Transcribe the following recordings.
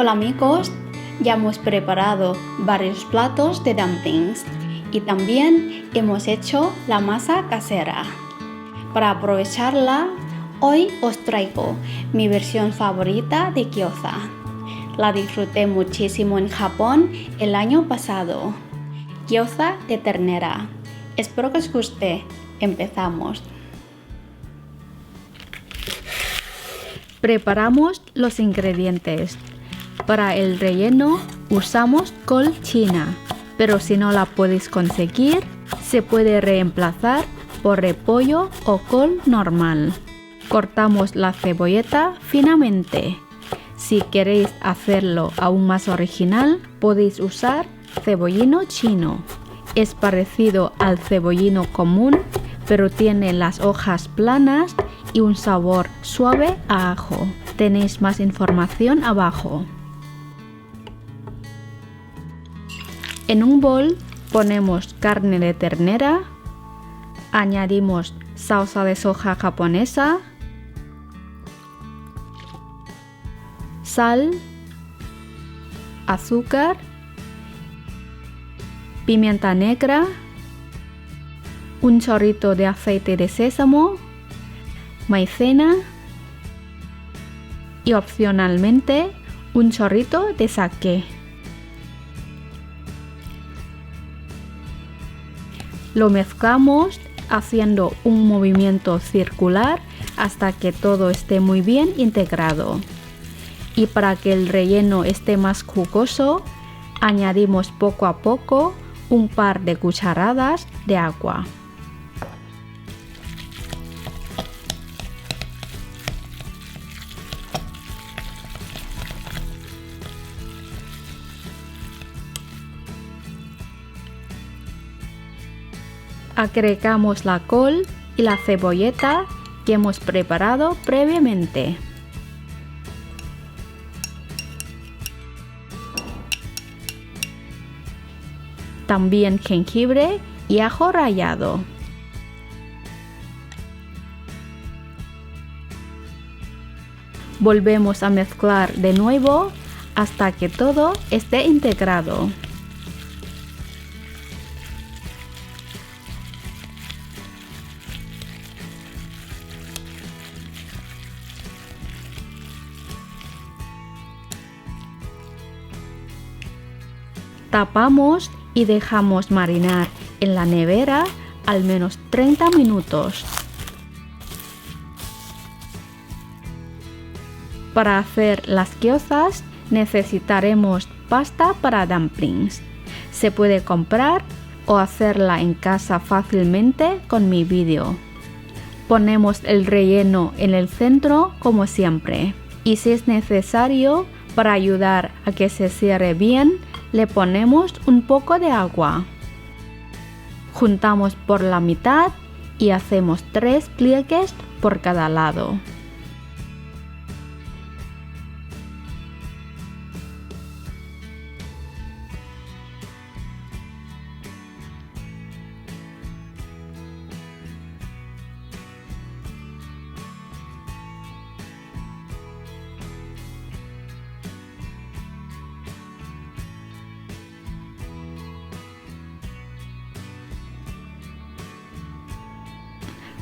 Hola amigos, ya hemos preparado varios platos de dumplings y también hemos hecho la masa casera. Para aprovecharla, hoy os traigo mi versión favorita de gyoza. La disfruté muchísimo en Japón el año pasado. Gyoza de ternera. Espero que os guste. Empezamos. Preparamos los ingredientes. Para el relleno usamos col china, pero si no la podéis conseguir, se puede reemplazar por repollo o col normal. Cortamos la cebolleta finamente. Si queréis hacerlo aún más original, podéis usar cebollino chino. Es parecido al cebollino común, pero tiene las hojas planas y un sabor suave a ajo. Tenéis más información abajo. En un bol ponemos carne de ternera, añadimos salsa de soja japonesa, sal, azúcar, pimienta negra, un chorrito de aceite de sésamo, maicena y opcionalmente un chorrito de sake. Lo mezclamos haciendo un movimiento circular hasta que todo esté muy bien integrado. Y para que el relleno esté más jugoso, añadimos poco a poco un par de cucharadas de agua. Agregamos la col y la cebolleta que hemos preparado previamente. También jengibre y ajo rallado. Volvemos a mezclar de nuevo hasta que todo esté integrado. Tapamos y dejamos marinar en la nevera al menos 30 minutos. Para hacer las gyozas necesitaremos pasta para dumplings. Se puede comprar o hacerla en casa fácilmente con mi vídeo. Ponemos el relleno en el centro como siempre y si es necesario para ayudar a que se cierre bien, le ponemos un poco de agua. Juntamos por la mitad y hacemos 3 pliegues por cada lado.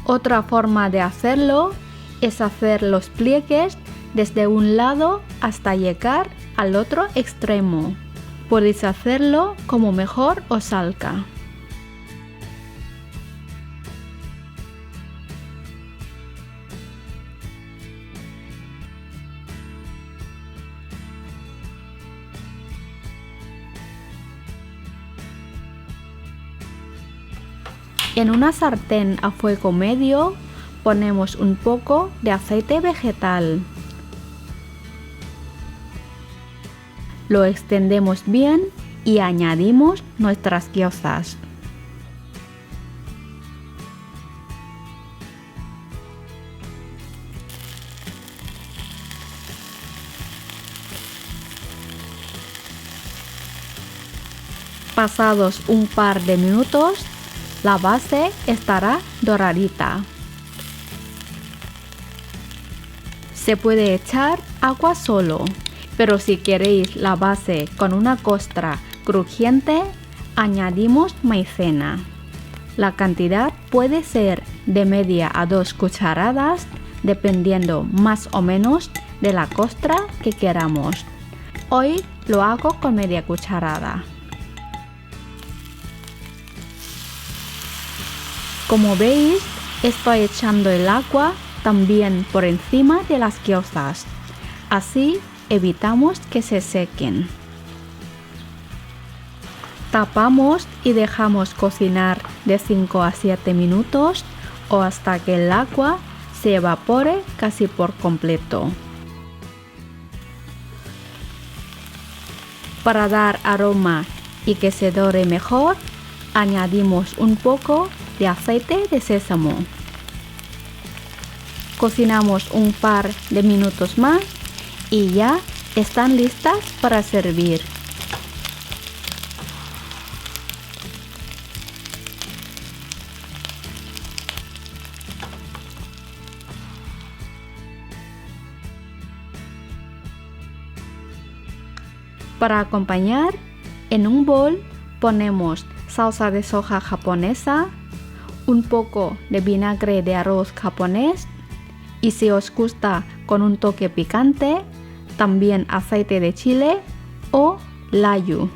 Otra forma de hacerlo es hacer los pliegues desde un lado hasta llegar al otro extremo. Podéis hacerlo como mejor os salga. En una sartén a fuego medio ponemos un poco de aceite vegetal. Lo extendemos bien y añadimos nuestras gyozas. Pasados un par de minutos, la base estará doradita. Se puede echar agua solo, Pero si queréis la base con una costra crujiente, añadimos maicena. La cantidad puede ser de media a 2 cucharadas, dependiendo más o menos de la costra que queramos. Hoy lo hago con media cucharada. Como veis, estoy echando el agua también por encima de las gyozas. Así evitamos que se sequen. Tapamos y dejamos cocinar de 5 a 7 minutos o hasta que el agua se evapore casi por completo. Para dar aroma y que se dore mejor, añadimos un poco de aceite de sésamo. Cocinamos un par de minutos más y ya están listas para servir. Para acompañar, en un bol ponemos salsa de soja japonesa, un poco de vinagre de arroz japonés y si os gusta con un toque picante, también aceite de chile o layu.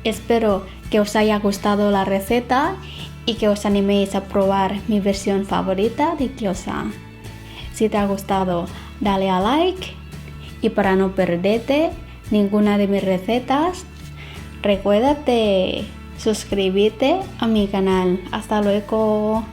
Espero que os haya gustado la receta y que os animéis a probar mi versión favorita de gyoza. Si te ha gustado, dale a like y para no perderte ninguna de mis recetas, recuérdate suscribirte a mi canal. Hasta luego.